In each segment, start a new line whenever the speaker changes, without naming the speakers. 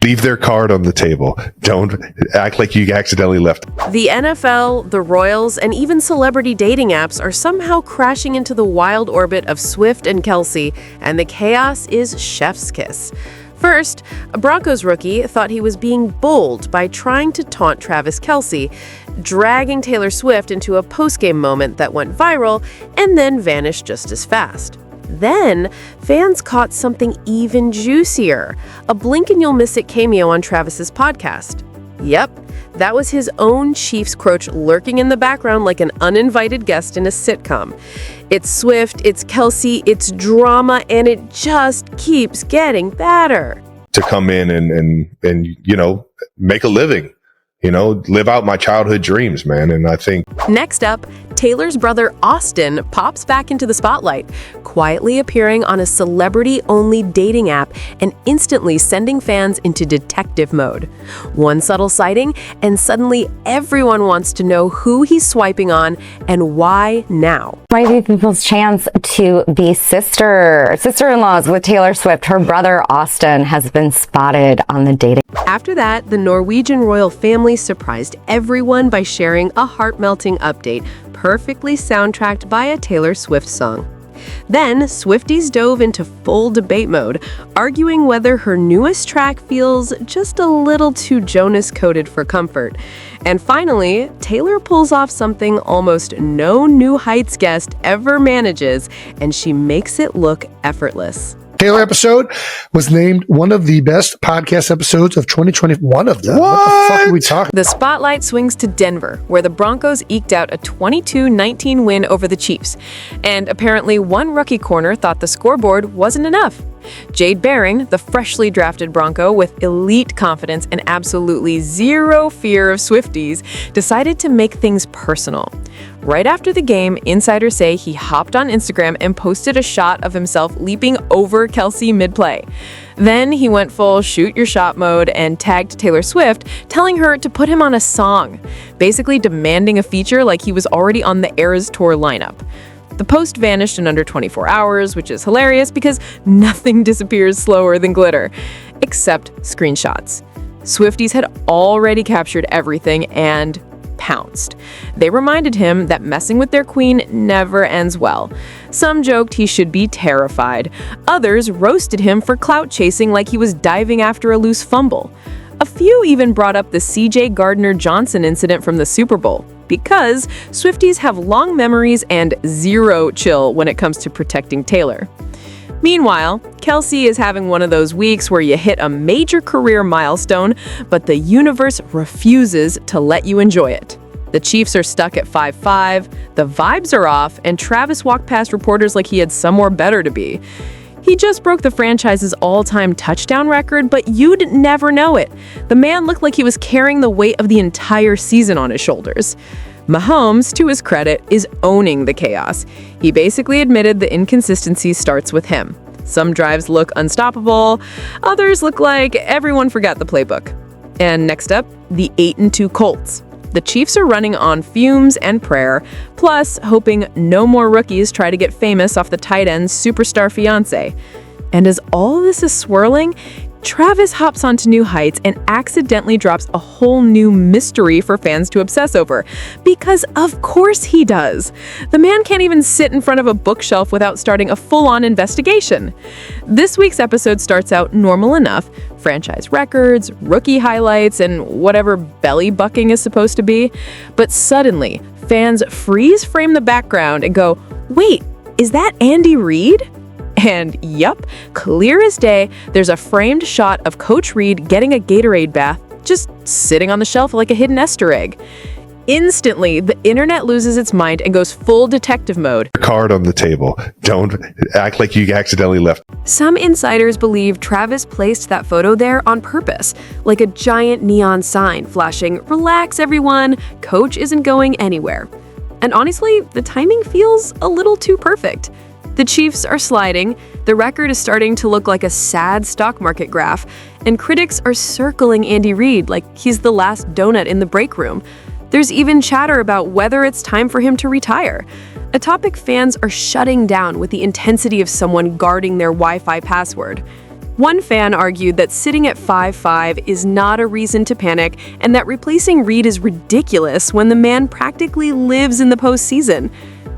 Leave their card on the table. Don't act like you accidentally left.
The NFL, the Royals, and even celebrity dating apps are somehow crashing into the wild orbit of Swift and Kelce, and the chaos is chef's kiss. First, a Broncos rookie thought he was being bold by trying to taunt Travis Kelce, dragging Taylor Swift into a post-game moment that went viral and then vanished just as fast. Then, fans caught something even juicier, a blink and you'll miss it cameo on Travis's podcast. Yep, that was his own Chiefs coach lurking in the background like an uninvited guest in a sitcom. It's Swift, it's Kelce, it's drama, and it just keeps getting better.
To come in and you know, make a living, you know, live out my childhood dreams, man. And I think
Next up, Taylor's brother Austin pops back into the spotlight, quietly appearing on a celebrity-only dating app and instantly sending fans into detective mode. One subtle sighting, and suddenly everyone wants to know who he's swiping on and why now.
White people's chance to be sister-in-laws with Taylor Swift. Her brother Austin has been spotted on the dating.
After that, the Norwegian royal family surprised everyone by sharing a heart-melting update, perfectly soundtracked by a Taylor Swift song. Then, Swifties dove into full debate mode, arguing whether her newest track feels just a little too Jonas-coded for comfort. And finally, Taylor pulls off something almost no New Heights guest ever manages, and she makes it look effortless.
Taylor episode was named one of the best podcast episodes of 2020. One of them. What the fuck are we talking?
The spotlight swings to Denver, where the Broncos eked out a 22-19 win over the Chiefs. And apparently one rookie corner thought the scoreboard wasn't enough. Jade Baring, the freshly drafted Bronco with elite confidence and absolutely zero fear of Swifties, decided to make things personal. Right after the game, insiders say he hopped on Instagram and posted a shot of himself leaping over Kelce mid-play. Then he went full shoot your shot mode and tagged Taylor Swift, telling her to put him on a song, basically demanding a feature like he was already on the Eras Tour lineup. The post vanished in under 24 hours, which is hilarious because nothing disappears slower than glitter, except screenshots. Swifties had already captured everything and pounced. They reminded him that messing with their queen never ends well. Some joked he should be terrified. Others roasted him for clout chasing like he was diving after a loose fumble. A few even brought up the C.J. Gardner-Johnson incident from the Super Bowl, because Swifties have long memories and zero chill when it comes to protecting Taylor. Meanwhile, Kelce is having one of those weeks where you hit a major career milestone, but the universe refuses to let you enjoy it. The Chiefs are stuck at 5-5, the vibes are off, and Travis walked past reporters like he had somewhere better to be. He just broke the franchise's all-time touchdown record, but you'd never know it. The man looked like he was carrying the weight of the entire season on his shoulders. Mahomes, to his credit, is owning the chaos. He basically admitted the inconsistency starts with him. Some drives look unstoppable, others look like everyone forgot the playbook. And next up, the 8-2 Colts. The Chiefs are running on fumes and prayer, plus hoping no more rookies try to get famous off the tight end's superstar fiancé. And as all this is swirling, Travis hops onto New Heights and accidentally drops a whole new mystery for fans to obsess over. Because of course he does. The man can't even sit in front of a bookshelf without starting a full-on investigation. This week's episode starts out normal enough, franchise records, rookie highlights, and whatever belly bucking is supposed to be. But suddenly, fans freeze frame the background and go, "Wait, is that Andy Reid?" And yup, clear as day, there's a framed shot of Coach Reid getting a Gatorade bath, just sitting on the shelf like a hidden Easter egg. Instantly, the internet loses its mind and goes full detective mode.
Card on the table. Don't act like you accidentally left.
Some insiders believe Travis placed that photo there on purpose, like a giant neon sign flashing, "Relax everyone, Coach isn't going anywhere." And honestly, the timing feels a little too perfect. The Chiefs are sliding, the record is starting to look like a sad stock market graph, and critics are circling Andy Reid like he's the last donut in the break room. There's even chatter about whether it's time for him to retire, a topic fans are shutting down with the intensity of someone guarding their Wi-Fi password. One fan argued that sitting at 5'5" is not a reason to panic and that replacing Reid is ridiculous when the man practically lives in the postseason.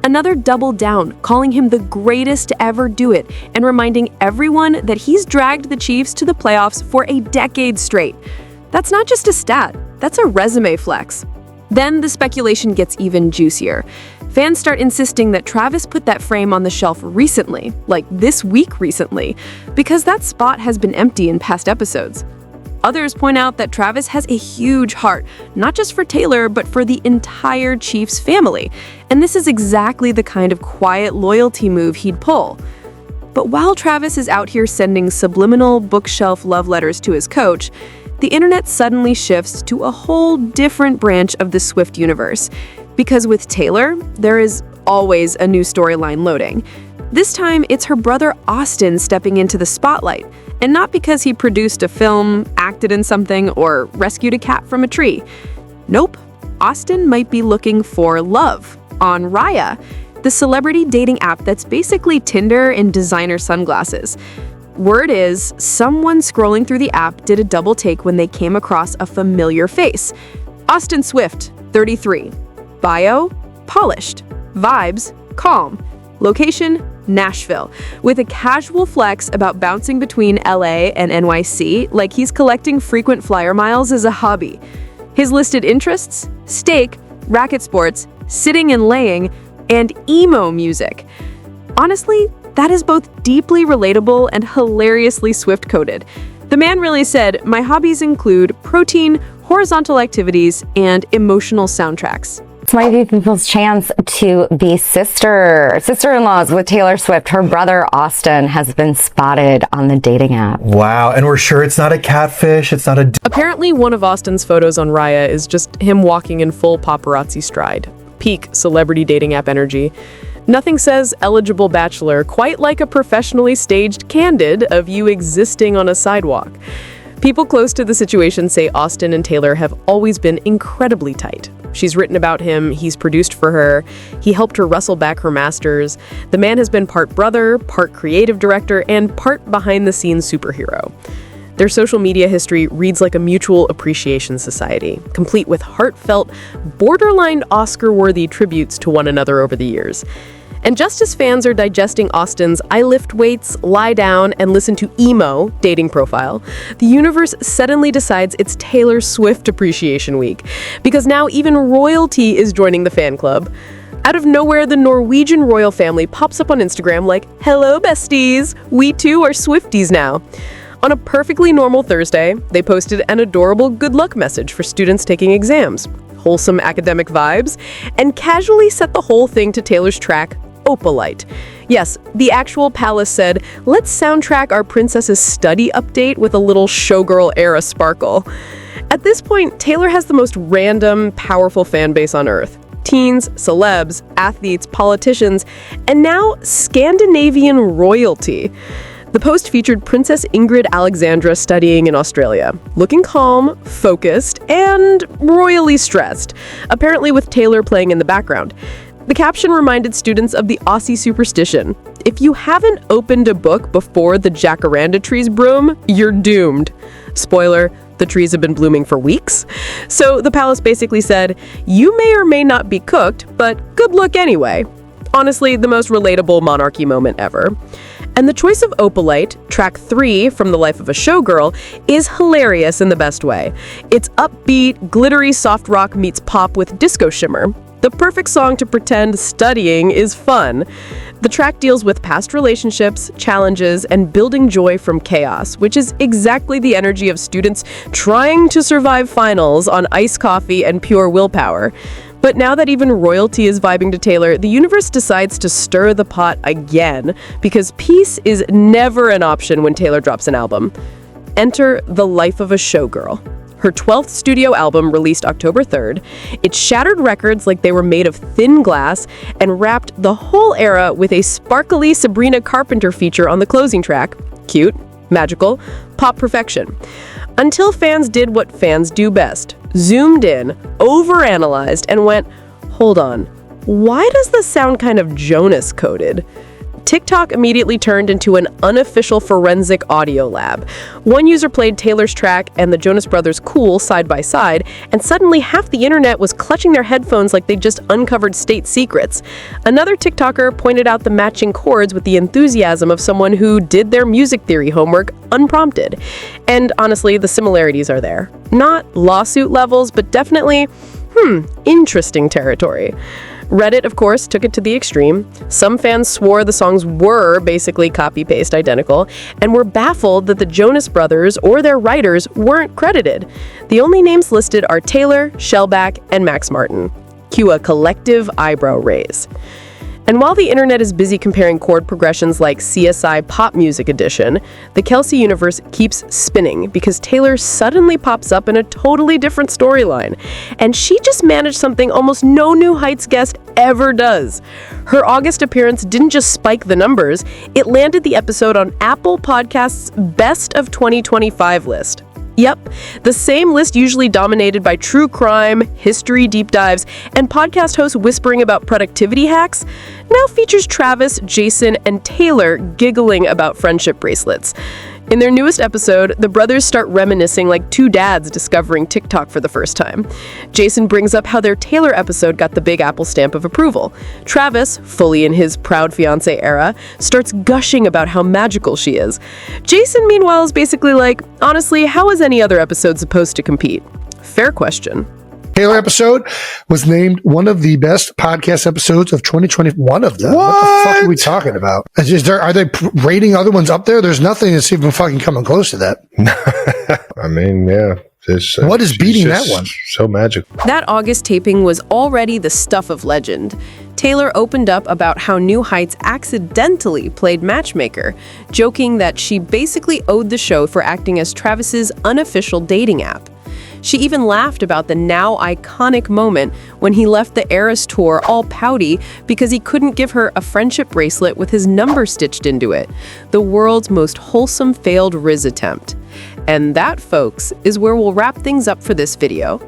Another doubled down, calling him the greatest to ever do it and reminding everyone that he's dragged the Chiefs to the playoffs for a decade straight. That's not just a stat, that's a resume flex. Then the speculation gets even juicier. Fans start insisting that Travis put that frame on the shelf recently, like this week recently, because that spot has been empty in past episodes. Others point out that Travis has a huge heart, not just for Taylor, but for the entire Chiefs family. And this is exactly the kind of quiet loyalty move he'd pull. But while Travis is out here sending subliminal bookshelf love letters to his coach, the internet suddenly shifts to a whole different branch of the Swift universe. Because with Taylor, there is always a new storyline loading. This time, it's her brother Austin stepping into the spotlight, and not because he produced a film, acted in something, or rescued a cat from a tree. Nope, Austin might be looking for love on Raya, the celebrity dating app that's basically Tinder in designer sunglasses. Word is, someone scrolling through the app did a double take when they came across a familiar face. Austin Swift, 33. Bio, polished. Vibes, calm. Location, Nashville, with a casual flex about bouncing between LA and NYC like he's collecting frequent flyer miles as a hobby. His listed interests? Steak, racket sports, sitting and laying, and emo music. Honestly, that is both deeply relatable and hilariously Swift-coded. The man really said, "My hobbies include protein, horizontal activities, and emotional soundtracks."
This might be people's chance to be sister-in-laws with Taylor Swift. Her brother Austin has been spotted on the dating app.
Wow, and we're sure it's not a catfish, it's not a...
Apparently, one of Austin's photos on Raya is just him walking in full paparazzi stride. Peak celebrity dating app energy. Nothing says eligible bachelor quite like a professionally staged candid of you existing on a sidewalk. People close to the situation say Austin and Taylor have always been incredibly tight. She's written about him, he's produced for her, he helped her wrestle back her masters. The man has been part brother, part creative director, and part behind-the-scenes superhero. Their social media history reads like a mutual appreciation society, complete with heartfelt, borderline Oscar-worthy tributes to one another over the years. And just as fans are digesting Austin's I lift weights, lie down, and listen to emo dating profile, the universe suddenly decides it's Taylor Swift Appreciation Week, because now even royalty is joining the fan club. Out of nowhere, the Norwegian royal family pops up on Instagram like, "Hello, besties! We too are Swifties now." On a perfectly normal Thursday, they posted an adorable good luck message for students taking exams, wholesome academic vibes, and casually set the whole thing to Taylor's track, Opalite. Yes, the actual palace said, "Let's soundtrack our princess's study update with a little showgirl-era sparkle." At this point, Taylor has the most random, powerful fan base on Earth. Teens, celebs, athletes, politicians, and now Scandinavian royalty. The post featured Princess Ingrid Alexandra studying in Australia, looking calm, focused, and royally stressed, apparently with Taylor playing in the background. The caption reminded students of the Aussie superstition: if you haven't opened a book before the jacaranda trees bloom, you're doomed. Spoiler, the trees have been blooming for weeks. So the palace basically said, you may or may not be cooked, but good luck anyway. Honestly, the most relatable monarchy moment ever. And the choice of Opalite, track 3 from The Life of a Showgirl, is hilarious in the best way. It's upbeat, glittery soft rock meets pop with disco shimmer. The perfect song to pretend studying is fun. The track deals with past relationships, challenges, and building joy from chaos, which is exactly the energy of students trying to survive finals on iced coffee and pure willpower. But now that even royalty is vibing to Taylor, the universe decides to stir the pot again, because peace is never an option when Taylor drops an album. Enter The Life of a Showgirl, her 12th studio album released October 3rd. It shattered records like they were made of thin glass and wrapped the whole era with a sparkly Sabrina Carpenter feature on the closing track. Cute, magical, pop perfection. Until fans did what fans do best. Zoomed in, overanalyzed, and went, hold on, why does this sound kind of Jonas-coded? TikTok immediately turned into an unofficial forensic audio lab. One user played Taylor's track and the Jonas Brothers' Cool side by side, and suddenly half the internet was clutching their headphones like they just uncovered state secrets. Another TikToker pointed out the matching chords with the enthusiasm of someone who did their music theory homework unprompted. And honestly, the similarities are there. Not lawsuit levels, but definitely, interesting territory. Reddit, of course, took it to the extreme. Some fans swore the songs were basically copy-paste identical and were baffled that the Jonas Brothers or their writers weren't credited. The only names listed are Taylor, Shellback, and Max Martin. Cue a collective eyebrow raise. And while the internet is busy comparing chord progressions like CSI Pop Music Edition, the Kelce universe keeps spinning because Taylor suddenly pops up in a totally different storyline. And she just managed something almost no New Heights guest ever does. Her August appearance didn't just spike the numbers, it landed the episode on Apple Podcasts' Best of 2025 list. Yep, the same list usually dominated by true crime, history deep dives, and podcast hosts whispering about productivity hacks, now features Travis, Jason, and Taylor giggling about friendship bracelets. In their newest episode, the brothers start reminiscing like two dads discovering TikTok for the first time. Jason brings up how their Taylor episode got the Big Apple stamp of approval. Travis, fully in his proud fiancé era, starts gushing about how magical she is. Jason, meanwhile, is basically like, honestly, how is any other episode supposed to compete? Fair question.
Taylor episode was named one of the best podcast episodes of 2021 of them. What the fuck are we talking about? Are they rating other ones up there? There's nothing that's even fucking coming close to that.
I mean, yeah.
What is beating that one?
So magical.
That August taping was already the stuff of legend. Taylor opened up about how New Heights accidentally played matchmaker, joking that she basically owed the show for acting as Travis's unofficial dating app. She even laughed about the now iconic moment when he left the Eras tour all pouty because he couldn't give her a friendship bracelet with his number stitched into it. The world's most wholesome failed Riz attempt. And that, folks, is where we'll wrap things up for this video.